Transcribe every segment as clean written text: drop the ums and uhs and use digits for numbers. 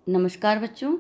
नमस्कार बच्चों।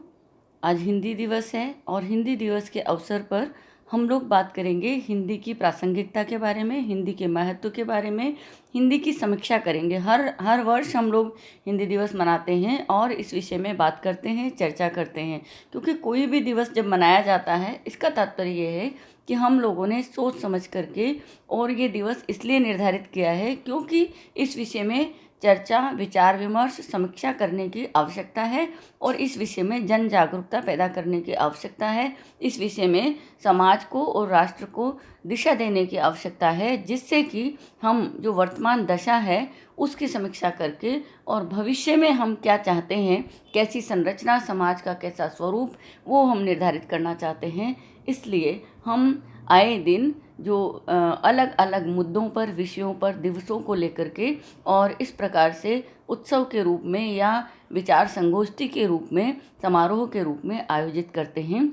आज हिंदी दिवस है और हिंदी दिवस के अवसर पर हम लोग बात करेंगे हिंदी की प्रासंगिकता के बारे में, हिंदी के महत्व के बारे में, हिंदी की समीक्षा करेंगे। हर वर्ष हम लोग हिंदी दिवस मनाते हैं और इस विषय में बात करते हैं, चर्चा करते हैं। क्योंकि कोई भी दिवस जब मनाया जाता है, इसका तात्पर्य ये है कि हम लोगों ने सोच समझ करके और ये दिवस इसलिए निर्धारित किया है क्योंकि इस विषय में चर्चा, विचार विमर्श, समीक्षा करने की आवश्यकता है और इस विषय में जन जागरूकता पैदा करने की आवश्यकता है। इस विषय में समाज को और राष्ट्र को दिशा देने की आवश्यकता है, जिससे कि हम जो वर्तमान दशा है उसकी समीक्षा करके और भविष्य में हम क्या चाहते हैं, कैसी संरचना, समाज का कैसा स्वरूप, वो हम निर्धारित करना चाहते हैं। इसलिए हम आए दिन जो अलग अलग मुद्दों पर, विषयों पर, दिवसों को लेकर के और इस प्रकार से उत्सव के रूप में या विचार संगोष्ठी के रूप में, समारोह के रूप में आयोजित करते हैं।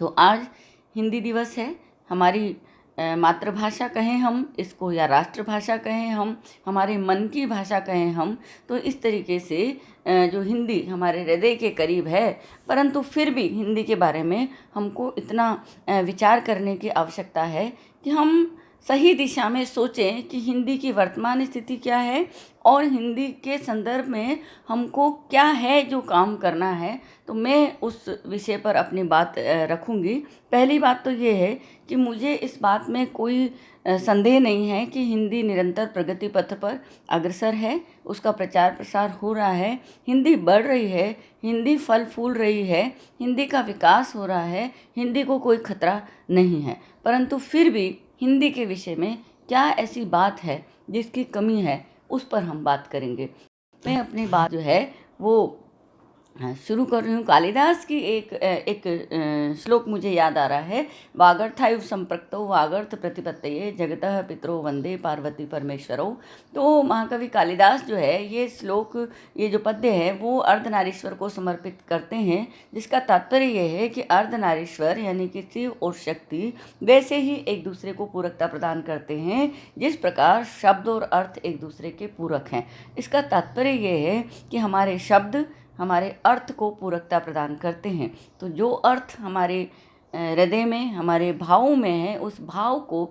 तो आज हिंदी दिवस है। हमारी मातृभाषा कहें हम इसको या राष्ट्रभाषा कहें हम, हमारे मन की भाषा कहें हम, तो इस तरीके से जो हिंदी हमारे हृदय के करीब है, परंतु फिर भी हिंदी के बारे में हमको इतना विचार करने की आवश्यकता है कि हम सही दिशा में सोचें कि हिंदी की वर्तमान स्थिति क्या है और हिंदी के संदर्भ में हमको क्या है जो काम करना है। तो मैं उस विषय पर अपनी बात रखूँगी। पहली बात तो ये है कि मुझे इस बात में कोई संदेह नहीं है कि हिंदी निरंतर प्रगति पथ पर अग्रसर है, उसका प्रचार प्रसार हो रहा है, हिंदी बढ़ रही है, हिंदी फल फूल रही है, हिंदी का विकास हो रहा है, हिंदी को कोई खतरा नहीं है। परंतु फिर भी हिंदी के विषय में क्या ऐसी बात है जिसकी कमी है, उस पर हम बात करेंगे। मैं अपनी बात जो है वो शुरू कर रही हूँ। कालिदास की एक श्लोक मुझे याद आ रहा है। वागर्थायुः संपृक्तो वागर्थ प्रतिपत्तये जगतः पितरो वंदे पार्वती परमेश्वरो। तो महाकवि कालिदास जो है ये श्लोक, ये जो पद्य है वो अर्धनारीश्वर को समर्पित करते हैं, जिसका तात्पर्य ये है कि अर्धनारीश्वर यानी कि शिव और शक्ति वैसे ही एक दूसरे को पूरकता प्रदान करते हैं जिस प्रकार शब्द और अर्थ एक दूसरे के पूरक हैं। इसका तात्पर्य ये है कि हमारे शब्द हमारे अर्थ को पूरकता प्रदान करते हैं। तो जो अर्थ हमारे हृदय में, हमारे भावों में है, उस भाव को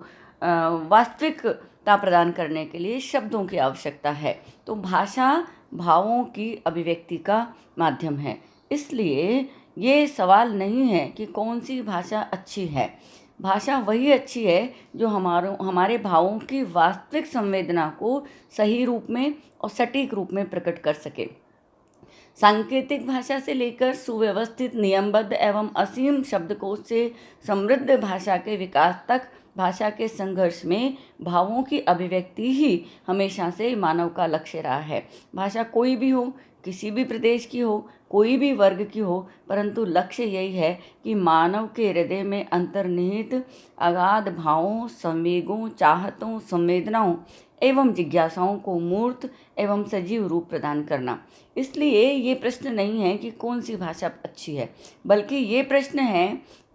वास्तविकता प्रदान करने के लिए शब्दों की आवश्यकता है। तो भाषा भावों की अभिव्यक्ति का माध्यम है। इसलिए ये सवाल नहीं है कि कौन सी भाषा अच्छी है। भाषा वही अच्छी है जो हमारे भावों की वास्तविक संवेदना को सही रूप में और सटीक रूप में प्रकट कर सके। सांकेतिक भाषा से लेकर सुव्यवस्थित, नियमबद्ध एवं असीम शब्दकोश से समृद्ध भाषा के विकास तक भाषा के संघर्ष में भावों की अभिव्यक्ति ही हमेशा से मानव का लक्ष्य रहा है। भाषा कोई भी हो, किसी भी प्रदेश की हो, कोई भी वर्ग की हो, परंतु लक्ष्य यही है कि मानव के हृदय में अंतर्निहित अगाध भावों, संवेगों, चाहतों, संवेदनाओं एवं जिज्ञासाओं को मूर्त एवं सजीव रूप प्रदान करना। इसलिए ये प्रश्न नहीं है कि कौन सी भाषा अच्छी है, बल्कि ये प्रश्न है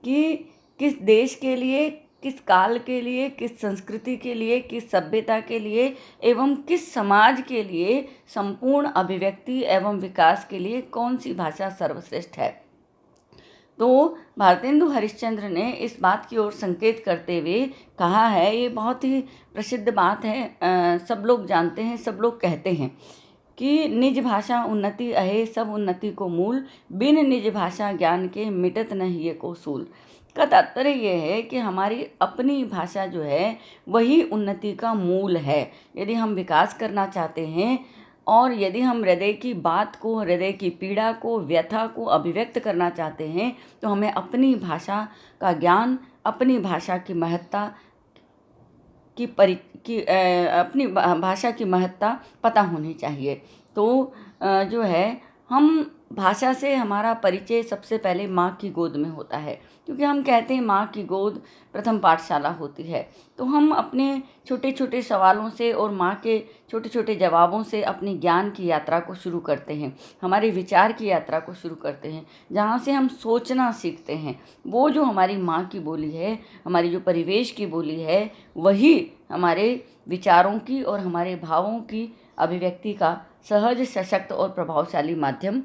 कि किस देश के लिए, किस काल के लिए, किस संस्कृति के लिए, किस सभ्यता के लिए एवं किस समाज के लिए संपूर्ण अभिव्यक्ति एवं विकास के लिए कौन सी भाषा सर्वश्रेष्ठ है। तो भारतेंदु हरिश्चंद्र ने इस बात की ओर संकेत करते हुए कहा है, ये बहुत ही प्रसिद्ध बात है, सब लोग जानते हैं, सब लोग कहते हैं कि निज भाषा उन्नति अहे सब उन्नति को मूल, बिन निज भाषा ज्ञान के मिटत न हिय को सूल। का तात्पर्य ये है कि हमारी अपनी भाषा जो है वही उन्नति का मूल है। यदि हम विकास करना चाहते हैं और यदि हम हृदय की बात को, हृदय की पीड़ा को, व्यथा को अभिव्यक्त करना चाहते हैं, तो हमें अपनी भाषा का ज्ञान, अपनी भाषा की महत्ता अपनी भाषा की महत्ता पता होनी चाहिए। तो जो है हम भाषा से हमारा परिचय सबसे पहले माँ की गोद में होता है, क्योंकि हम कहते हैं माँ की गोद प्रथम पाठशाला होती है। तो हम अपने छोटे छोटे सवालों से और माँ के छोटे छोटे जवाबों से अपनी ज्ञान की यात्रा को शुरू करते हैं, हमारे विचार की यात्रा को शुरू करते हैं, जहाँ से हम सोचना सीखते हैं। वो जो हमारी माँ की बोली है, हमारी जो परिवेश की बोली है, वही हमारे विचारों की और हमारे भावों की अभिव्यक्ति का सहज, सशक्त और प्रभावशाली माध्यम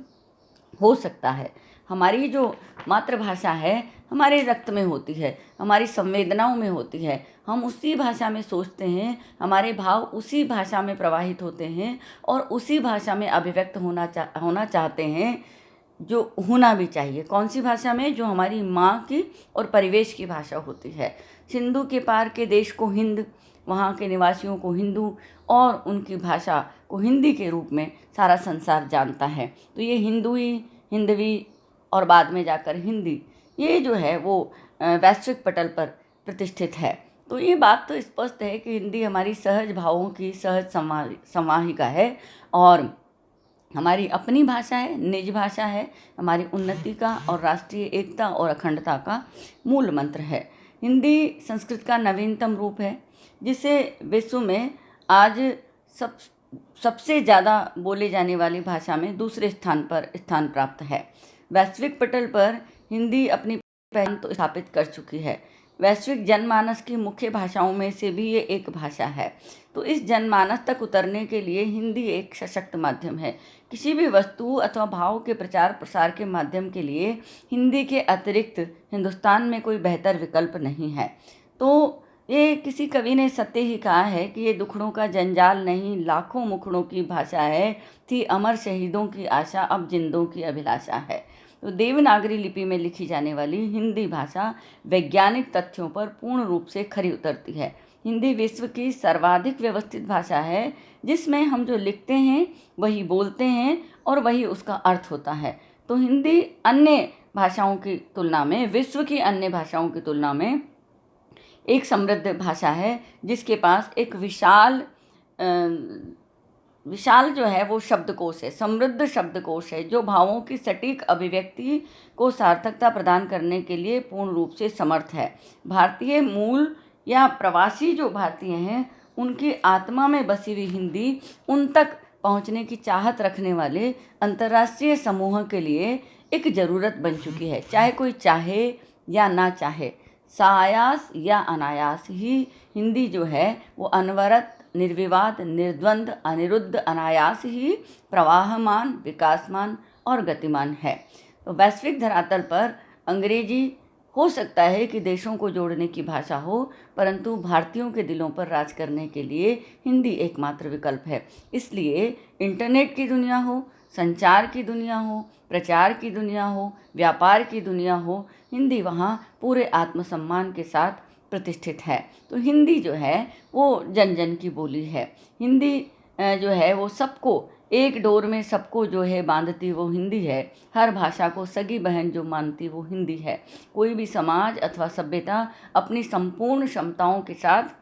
हो सकता है। हमारी जो मातृभाषा है हमारे रक्त में होती है, हमारी संवेदनाओं में होती है, हम उसी भाषा में सोचते हैं, हमारे भाव उसी भाषा में प्रवाहित होते हैं और उसी भाषा में अभिव्यक्त होना चाहते हैं, जो होना भी चाहिए। कौन सी भाषा में? जो हमारी माँ की और परिवेश की भाषा होती है। सिंधु के पार के देश को हिंद, वहाँ के निवासियों को हिंदू और उनकी भाषा को हिंदी के रूप में सारा संसार जानता है। तो ये हिंदुई, हिंदवी और बाद में जाकर हिंदी, ये जो है वो वैश्विक पटल पर प्रतिष्ठित है। तो ये बात तो स्पष्ट है कि हिंदी हमारी सहज भावों की सहज समाहिका है और हमारी अपनी भाषा है, निज भाषा है, हमारी उन्नति का और राष्ट्रीय एकता और अखंडता का मूल मंत्र है। हिंदी संस्कृत का नवीनतम रूप है, जिसे विश्व में आज सबसे ज़्यादा बोले जाने वाली भाषा में दूसरे स्थान पर स्थान प्राप्त है। वैश्विक पटल पर हिंदी अपनी पहचान तो स्थापित कर चुकी है। वैश्विक जनमानस की मुख्य भाषाओं में से भी ये एक भाषा है। तो इस जनमानस तक उतरने के लिए हिंदी एक सशक्त माध्यम है। किसी भी वस्तु अथवा भाव के प्रचार प्रसार के माध्यम के लिए हिंदी के अतिरिक्त हिंदुस्तान में कोई बेहतर विकल्प नहीं है। तो ये किसी कवि ने सत्य ही कहा है कि ये दुखड़ों का जंजाल नहीं, लाखों मुखड़ों की भाषा है, थी अमर शहीदों की आशा, अब जिंदों की अभिलाषा है। तो देवनागरी लिपि में लिखी जाने वाली हिंदी भाषा वैज्ञानिक तथ्यों पर पूर्ण रूप से खरी उतरती है। हिंदी विश्व की सर्वाधिक व्यवस्थित भाषा है, जिसमें हम जो लिखते हैं वही बोलते हैं और वही उसका अर्थ होता है। तो हिंदी अन्य भाषाओं की तुलना में, विश्व की अन्य भाषाओं की तुलना में एक समृद्ध भाषा है, जिसके पास एक विशाल जो है वो शब्दकोश है, समृद्ध शब्दकोश है, जो भावों की सटीक अभिव्यक्ति को सार्थकता प्रदान करने के लिए पूर्ण रूप से समर्थ है। भारतीय मूल या प्रवासी जो भारतीय हैं, उनकी आत्मा में बसी हुई हिंदी उन तक पहुंचने की चाहत रखने वाले अंतर्राष्ट्रीय समूह के लिए एक ज़रूरत बन चुकी है। चाहे कोई चाहे या ना चाहे, सायास या अनायास ही हिंदी जो है वो अनवरत, निर्विवाद, निर्द्वंद, अनिरुद्ध, अनायास ही प्रवाहमान, विकासमान और गतिमान है। तो वैश्विक धरातल पर अंग्रेजी हो सकता है कि देशों को जोड़ने की भाषा हो, परंतु भारतीयों के दिलों पर राज करने के लिए हिंदी एकमात्र विकल्प है। इसलिए इंटरनेट की दुनिया हो, संचार की दुनिया हो, प्रचार की दुनिया हो, व्यापार की दुनिया हो, हिंदी वहाँ पूरे आत्मसम्मान के साथ प्रतिष्ठित है। तो हिंदी जो है वो जन जन की बोली है। हिंदी जो है वो सबको एक डोर में सबको जो है बांधती वो हिंदी है। हर भाषा को सगी बहन जो मानती वो हिंदी है। कोई भी समाज अथवा सभ्यता अपनी संपूर्ण क्षमताओं के साथ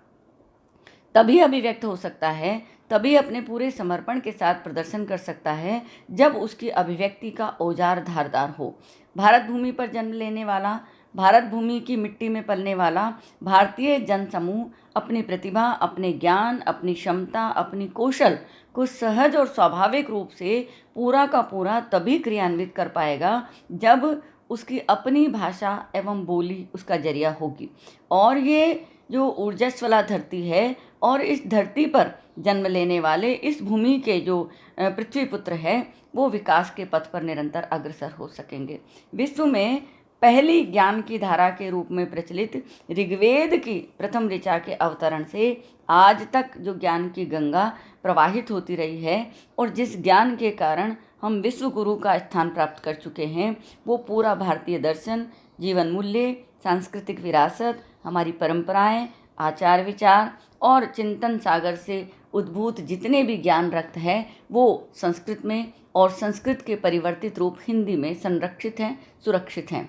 तभी अभिव्यक्त हो सकता है, तभी अपने पूरे समर्पण के साथ प्रदर्शन कर सकता है, जब उसकी अभिव्यक्ति का औजार धारदार हो। भारत भूमि पर जन्म लेने वाला, भारत भूमि की मिट्टी में पलने वाला भारतीय जनसमूह अपनी प्रतिभा, अपने ज्ञान, अपनी क्षमता, अपनी कौशल को सहज और स्वाभाविक रूप से पूरा का पूरा तभी क्रियान्वित कर पाएगा जब उसकी अपनी भाषा एवं बोली उसका जरिया होगी। और ये जो ऊर्जस्वला धरती है और इस धरती पर जन्म लेने वाले इस भूमि के जो पृथ्वी पुत्र है, वो विकास के पथ पर निरंतर अग्रसर हो सकेंगे। विश्व में पहली ज्ञान की धारा के रूप में प्रचलित ऋग्वेद की प्रथम ऋचा के अवतरण से आज तक जो ज्ञान की गंगा प्रवाहित होती रही है और जिस ज्ञान के कारण हम विश्व गुरु का स्थान प्राप्त कर चुके हैं, वो पूरा भारतीय दर्शन, जीवन मूल्य, सांस्कृतिक विरासत, हमारी परंपराएं, आचार विचार और चिंतन सागर से उद्भूत जितने भी ज्ञान रक्त है, वो संस्कृत में और संस्कृत के परिवर्तित रूप हिंदी में संरक्षित हैं, सुरक्षित हैं।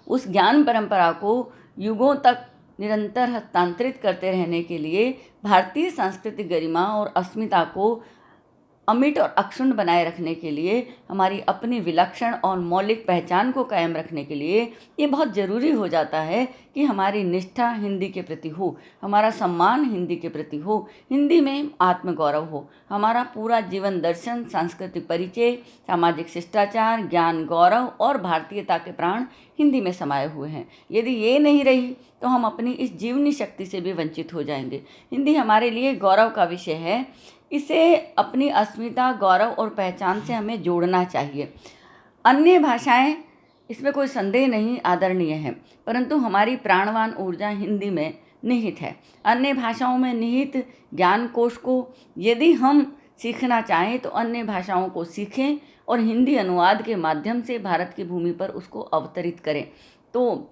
उस ज्ञान परंपरा को युगों तक निरंतर हस्तांतरित करते रहने के लिए भारतीय सांस्कृतिक गरिमा और अस्मिता को अमिट और अक्षुण्ण बनाए रखने के लिए, हमारी अपनी विलक्षण और मौलिक पहचान को कायम रखने के लिए ये बहुत ज़रूरी हो जाता है कि हमारी निष्ठा हिंदी के प्रति हो, हमारा सम्मान हिंदी के प्रति हो, हिंदी में आत्मगौरव हो, हमारा पूरा जीवन दर्शन, सांस्कृतिक परिचय, सामाजिक शिष्टाचार, ज्ञान, गौरव और भारतीयता के प्राण हिंदी में समाये हुए हैं। यदि ये नहीं रही तो हम अपनी इस जीवनी शक्ति से भी वंचित हो जाएंगे। हिंदी हमारे लिए गौरव का विषय है। इसे अपनी अस्मिता, गौरव और पहचान से हमें जोड़ना चाहिए। अन्य भाषाएं, इसमें कोई संदेह नहीं, आदरणीय है, परंतु हमारी प्राणवान ऊर्जा हिंदी में निहित है। अन्य भाषाओं में निहित ज्ञान कोश को यदि हम सीखना चाहें तो अन्य भाषाओं को सीखें और हिंदी अनुवाद के माध्यम से भारत की भूमि पर उसको अवतरित करें, तो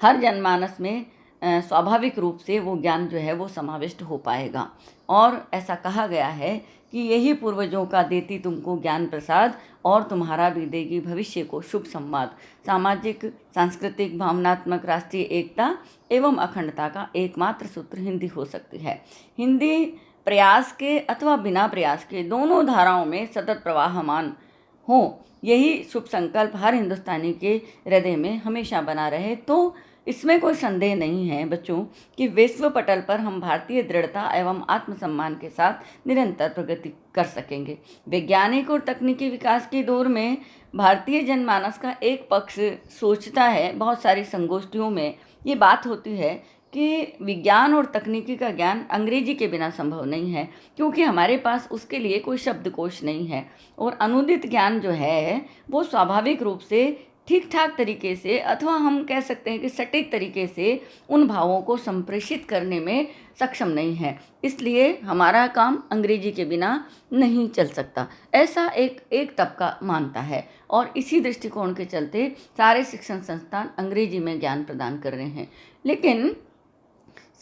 हर जनमानस में स्वाभाविक रूप से वो ज्ञान जो है वो समाविष्ट हो पाएगा। और ऐसा कहा गया है कि यही पूर्वजों का देती तुमको ज्ञान प्रसाद, और तुम्हारा भी देगी भविष्य को शुभ संवाद। सामाजिक, सांस्कृतिक, भावनात्मक, राष्ट्रीय एकता एवं अखंडता का एकमात्र सूत्र हिंदी हो सकती है। हिंदी प्रयास के अथवा बिना प्रयास के दोनों धाराओं में सतत प्रवाहमान हो, यही शुभ संकल्प हर हिंदुस्तानी के हृदय में हमेशा बना रहे। तो इसमें कोई संदेह नहीं है बच्चों कि विश्व पटल पर हम भारतीय दृढ़ता एवं आत्मसम्मान के साथ निरंतर प्रगति कर सकेंगे। वैज्ञानिक और तकनीकी विकास के दौर में भारतीय जनमानस का एक पक्ष सोचता है, बहुत सारी संगोष्ठियों में ये बात होती है कि विज्ञान और तकनीकी का ज्ञान अंग्रेजी के बिना संभव नहीं है, क्योंकि हमारे पास उसके लिए कोई शब्दकोश नहीं है, और अनुदित ज्ञान जो है वो स्वाभाविक रूप से ठीक ठाक तरीके से, अथवा हम कह सकते हैं कि सटीक तरीके से उन भावों को संप्रेषित करने में सक्षम नहीं है। इसलिए हमारा काम अंग्रेजी के बिना नहीं चल सकता, ऐसा एक तबका मानता है, और इसी दृष्टिकोण के चलते सारे शिक्षण संस्थान अंग्रेजी में ज्ञान प्रदान कर रहे हैं। लेकिन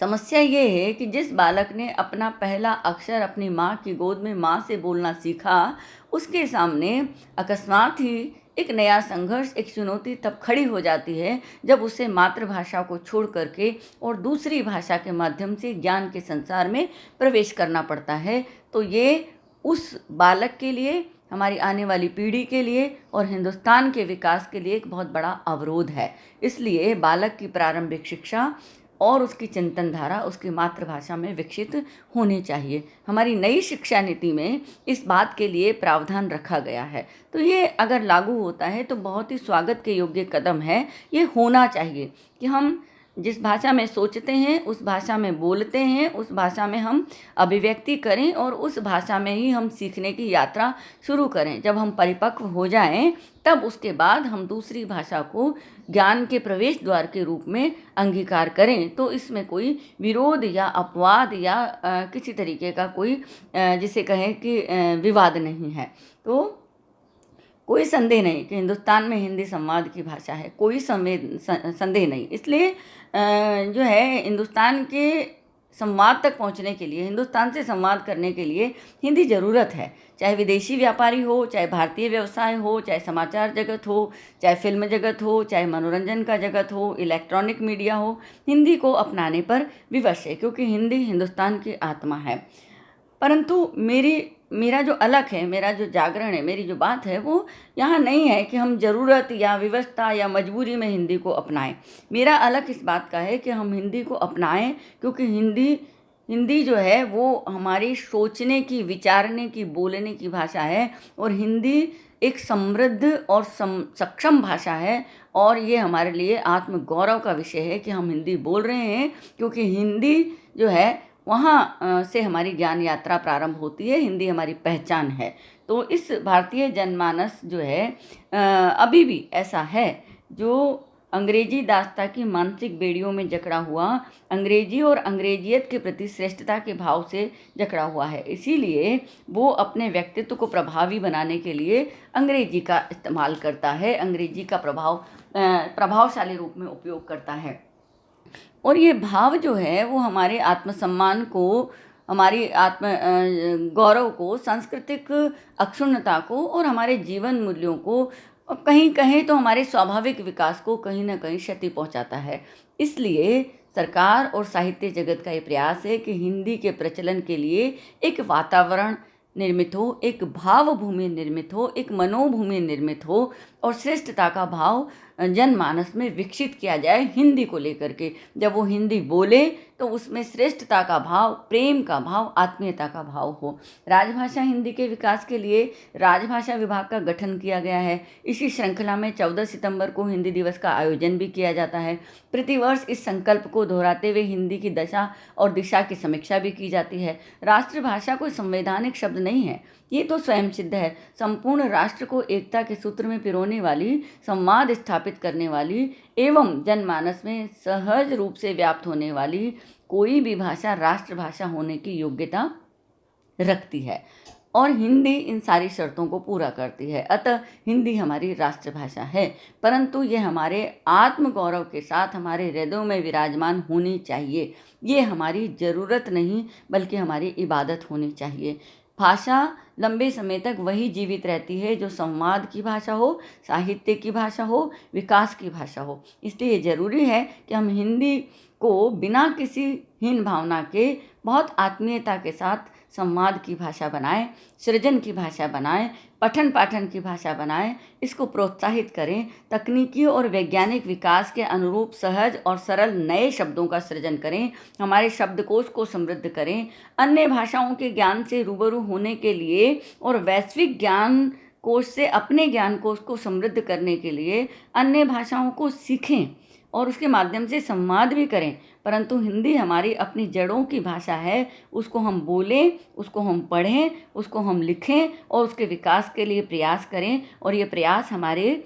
समस्या ये है कि जिस बालक ने अपना पहला अक्षर अपनी माँ की गोद में माँ से बोलना सीखा, उसके सामने अकस्मात ही एक नया संघर्ष, एक चुनौती तब खड़ी हो जाती है जब उसे मातृभाषा को छोड़ करके और दूसरी भाषा के माध्यम से ज्ञान के संसार में प्रवेश करना पड़ता है। तो ये उस बालक के लिए, हमारी आने वाली पीढ़ी के लिए और हिंदुस्तान के विकास के लिए एक बहुत बड़ा अवरोध है। इसलिए बालक की प्रारंभिक शिक्षा और उसकी चिंतन धारा उसकी मातृभाषा में विकसित होनी चाहिए। हमारी नई शिक्षा नीति में इस बात के लिए प्रावधान रखा गया है, तो ये अगर लागू होता है तो बहुत ही स्वागत के योग्य कदम है। ये होना चाहिए कि हम जिस भाषा में सोचते हैं, उस भाषा में बोलते हैं, उस भाषा में हम अभिव्यक्ति करें और उस भाषा में ही हम सीखने की यात्रा शुरू करें। जब हम परिपक्व हो जाएं, तब उसके बाद हम दूसरी भाषा को ज्ञान के प्रवेश द्वार के रूप में अंगीकार करें। तो इसमें कोई विरोध या अपवाद या किसी तरीके का कोई जिसे कहें कि विवाद नहीं है। तो कोई संदेह नहीं कि हिंदुस्तान में हिंदी संवाद की भाषा है, कोई संदेह नहीं। इसलिए जो है हिंदुस्तान के संवाद तक पहुंचने के लिए, हिंदुस्तान से संवाद करने के लिए हिंदी ज़रूरत है। चाहे विदेशी व्यापारी हो, चाहे भारतीय व्यवसाय हो, चाहे समाचार जगत हो, चाहे फिल्म जगत हो, चाहे मनोरंजन का जगत हो, इलेक्ट्रॉनिक मीडिया हो, हिंदी को अपनाने पर विवश है, क्योंकि हिंदी हिंदुस्तान की आत्मा है। परंतु मेरा जो अलग है, मेरा जो जागरण है, मेरी जो बात है वो यहाँ नहीं है कि हम ज़रूरत या विवशता या मजबूरी में हिंदी को अपनाएं। मेरा अलग इस बात का है कि हम हिंदी को अपनाएं, क्योंकि हिंदी जो है वो हमारी सोचने की, विचारने की, बोलने की भाषा है, और हिंदी एक समृद्ध और सक्षम भाषा है। और ये हमारे लिए आत्मगौरव का विषय है कि हम हिंदी बोल रहे हैं, क्योंकि हिंदी जो है वहाँ से हमारी ज्ञान यात्रा प्रारंभ होती है। हिंदी हमारी पहचान है। तो इस भारतीय जनमानस जो है अभी भी ऐसा है जो अंग्रेजी दास्ता की मानसिक बेड़ियों में जकड़ा हुआ, अंग्रेजी और अंग्रेजियत के प्रति श्रेष्ठता के भाव से जकड़ा हुआ है। इसीलिए वो अपने व्यक्तित्व को प्रभावी बनाने के लिए अंग्रेजी का इस्तेमाल करता है, अंग्रेजी का प्रभावशाली रूप में उपयोग करता है। और ये भाव जो है वो हमारे आत्मसम्मान को, हमारी गौरव को, सांस्कृतिक अक्षुण्णता को और हमारे जीवन मूल्यों को, कहीं कहीं तो हमारे स्वाभाविक विकास को कहीं ना कहीं क्षति पहुंचाता है। इसलिए सरकार और साहित्य जगत का ये प्रयास है कि हिंदी के प्रचलन के लिए एक वातावरण निर्मित हो, एक भाव भूमि निर्मित हो, एक मनोभूमि निर्मित हो, और श्रेष्ठता का भाव जनमानस में विकसित किया जाए हिंदी को लेकर के। जब वो हिंदी बोले तो उसमें श्रेष्ठता का भाव, प्रेम का भाव, आत्मीयता का भाव हो। राजभाषा हिंदी के विकास के लिए राजभाषा विभाग का गठन किया गया है। इसी श्रृंखला में 14 सितंबर को हिंदी दिवस का आयोजन भी किया जाता है। प्रतिवर्ष इस संकल्प को दोहराते हुए हिंदी की दशा और दिशा की समीक्षा भी की जाती है। राष्ट्रभाषा कोई संवैधानिक शब्द नहीं है, ये तो स्वयं सिद्ध है। संपूर्ण राष्ट्र को एकता के सूत्र में पिरोने वाली, संवाद स्थापित करने वाली एवं जनमानस में सहज रूप से व्याप्त होने वाली कोई भी भाषा राष्ट्रभाषा होने की योग्यता रखती है और हिंदी इन सारी शर्तों को पूरा करती है। अतः हिंदी हमारी राष्ट्रभाषा है, परंतु यह हमारे आत्मगौरव के साथ हमारे हृदयों में विराजमान होनी चाहिए। ये हमारी ज़रूरत नहीं बल्कि हमारी इबादत होनी चाहिए। भाषा लंबे समय तक वही जीवित रहती है जो संवाद की भाषा हो, साहित्य की भाषा हो, विकास की भाषा हो। इसलिए ज़रूरी है कि हम हिंदी को बिना किसी हीन भावना के बहुत आत्मीयता के साथ संवाद की भाषा बनाएं, सृजन की भाषा बनाएं, पठन पाठन की भाषा बनाएं, इसको प्रोत्साहित करें, तकनीकी और वैज्ञानिक विकास के अनुरूप सहज और सरल नए शब्दों का सृजन करें, हमारे शब्दकोश को समृद्ध करें, अन्य भाषाओं के ज्ञान से रूबरू होने के लिए और वैश्विक ज्ञान कोश से अपने ज्ञान कोश को समृद्ध करने के लिए अन्य भाषाओं को सीखें और उसके माध्यम से संवाद भी करें। परंतु हिंदी हमारी अपनी जड़ों की भाषा है, उसको हम बोलें, उसको हम पढ़ें, उसको हम लिखें और उसके विकास के लिए प्रयास करें। और ये प्रयास हमारे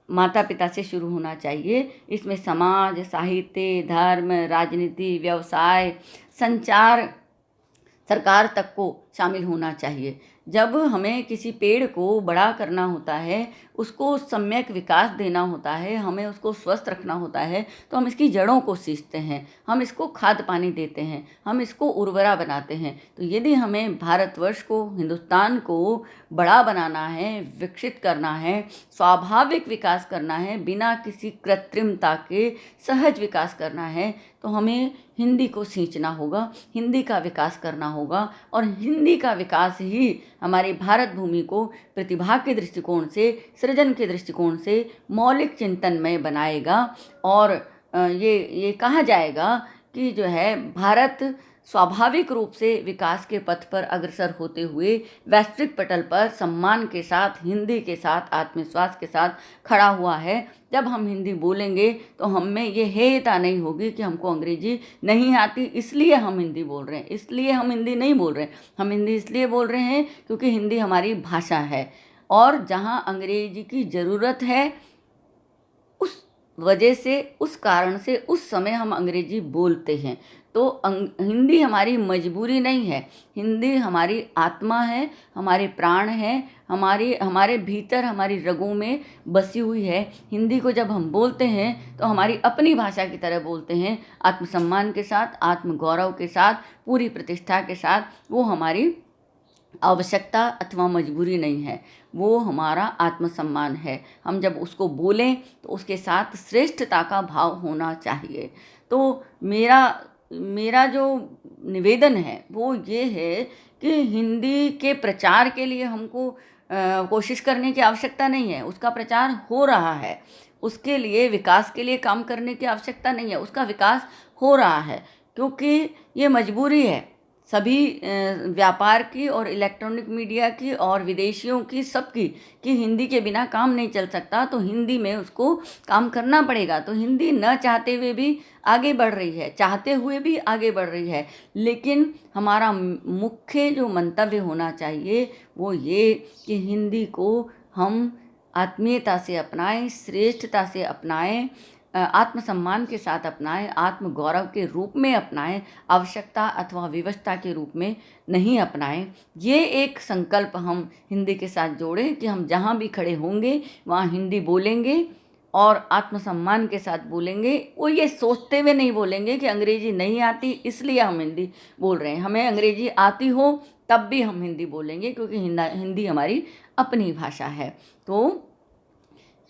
माता पिता से शुरू होना चाहिए। इसमें समाज, साहित्य, धर्म, राजनीति, व्यवसाय, संचार, सरकार तक को शामिल होना चाहिए। जब हमें किसी पेड़ को बड़ा करना होता है, उसको सम्यक विकास देना होता है, हमें उसको स्वस्थ रखना होता है, तो हम इसकी जड़ों को सींचते हैं, हम इसको खाद पानी देते हैं, हम इसको उर्वरा बनाते हैं। तो यदि हमें भारतवर्ष को, हिंदुस्तान को बड़ा बनाना है, विकसित करना है, स्वाभाविक विकास करना है, बिना किसी कृत्रिमता के सहज विकास करना है, तो हमें हिंदी को सींचना होगा, हिंदी का विकास करना होगा। और हिंदी का विकास ही हमारी भारत भूमि को प्रतिभा के दृष्टिकोण से, सृजन के दृष्टिकोण से मौलिक चिंतनमय बनाएगा। और ये कहा जाएगा कि जो है भारत स्वाभाविक रूप से विकास के पथ पर अग्रसर होते हुए वैश्विक पटल पर सम्मान के साथ, हिंदी के साथ, आत्मविश्वास के साथ खड़ा हुआ है। जब हम हिंदी बोलेंगे तो हम में ये हेयता नहीं होगी कि हमको अंग्रेजी नहीं आती इसलिए हम हिंदी बोल रहे हैं, इसलिए हम हिंदी नहीं बोल रहे हैं। हम हिंदी इसलिए बोल रहे हैं क्योंकि हिंदी हमारी भाषा है और जहाँ अंग्रेजी की ज़रूरत है उस वजह से, उस कारण से उस समय हम अंग्रेजी बोलते हैं। तो हिंदी हमारी मजबूरी नहीं है, हिंदी हमारी आत्मा है, हमारे प्राण है, हमारे भीतर, हमारी रगों में बसी हुई है। हिंदी को जब हम बोलते हैं तो हमारी अपनी भाषा की तरह बोलते हैं, आत्मसम्मान के साथ, आत्मगौरव के साथ, पूरी प्रतिष्ठा के साथ। वो हमारी आवश्यकता अथवा मजबूरी नहीं है, वो हमारा आत्मसम्मान है। हम जब उसको बोलें तो उसके साथ श्रेष्ठता का भाव होना चाहिए। तो मेरा जो निवेदन है वो ये है कि हिंदी के प्रचार के लिए हमको कोशिश करने की आवश्यकता नहीं है, उसका प्रचार हो रहा है। उसके लिए विकास के लिए काम करने की आवश्यकता नहीं है, उसका विकास हो रहा है क्योंकि ये मजबूरी है सभी व्यापार की और इलेक्ट्रॉनिक मीडिया की और विदेशियों की, सबकी, कि हिंदी के बिना काम नहीं चल सकता। तो हिंदी में उसको काम करना पड़ेगा। तो हिंदी न चाहते हुए भी आगे बढ़ रही है, चाहते हुए भी आगे बढ़ रही है। लेकिन हमारा मुख्य जो मंतव्य होना चाहिए वो ये कि हिंदी को हम आत्मीयता से अपनाएं, श्रेष्ठता से अपनाएं, आत्मसम्मान के साथ अपनाएं, आत्मगौरव के रूप में अपनाएं, आवश्यकता अथवा विवशता के रूप में नहीं अपनाएं। ये एक संकल्प हम हिंदी के साथ जोड़ें कि हम जहाँ भी खड़े होंगे वहाँ हिंदी बोलेंगे और आत्मसम्मान के साथ बोलेंगे। वो ये सोचते हुए नहीं बोलेंगे कि अंग्रेजी नहीं आती इसलिए हम हिंदी बोल रहे हैं। हमें अंग्रेजी आती हो तब भी हम हिंदी बोलेंगे क्योंकि हिंदी हमारी अपनी भाषा है। तो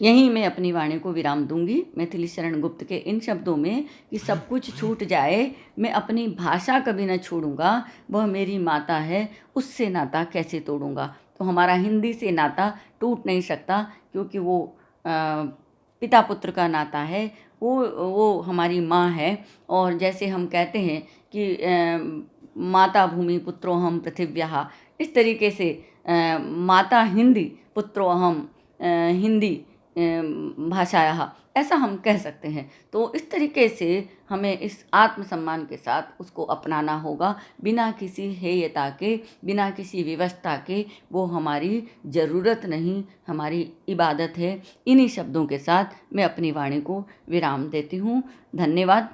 यहीं मैं अपनी वाणी को विराम दूंगी मैथिली शरण गुप्त के इन शब्दों में कि सब कुछ छूट जाए, मैं अपनी भाषा कभी न छोड़ूंगा, वह मेरी माता है, उससे नाता कैसे तोड़ूंगा। तो हमारा हिंदी से नाता टूट नहीं सकता क्योंकि वो पिता पुत्र का नाता है, वो हमारी माँ है। और जैसे हम कहते हैं कि माता भूमि पुत्रोऽहं पृथिव्याः, इस तरीके से माता हिंदी पुत्रोऽहं हिंदी भाषायाः, ऐसा हम कह सकते हैं। तो इस तरीके से हमें इस आत्मसम्मान के साथ उसको अपनाना होगा, बिना किसी हेयता के, बिना किसी विवशता के। वो हमारी ज़रूरत नहीं, हमारी इबादत है। इन्हीं शब्दों के साथ मैं अपनी वाणी को विराम देती हूँ। धन्यवाद।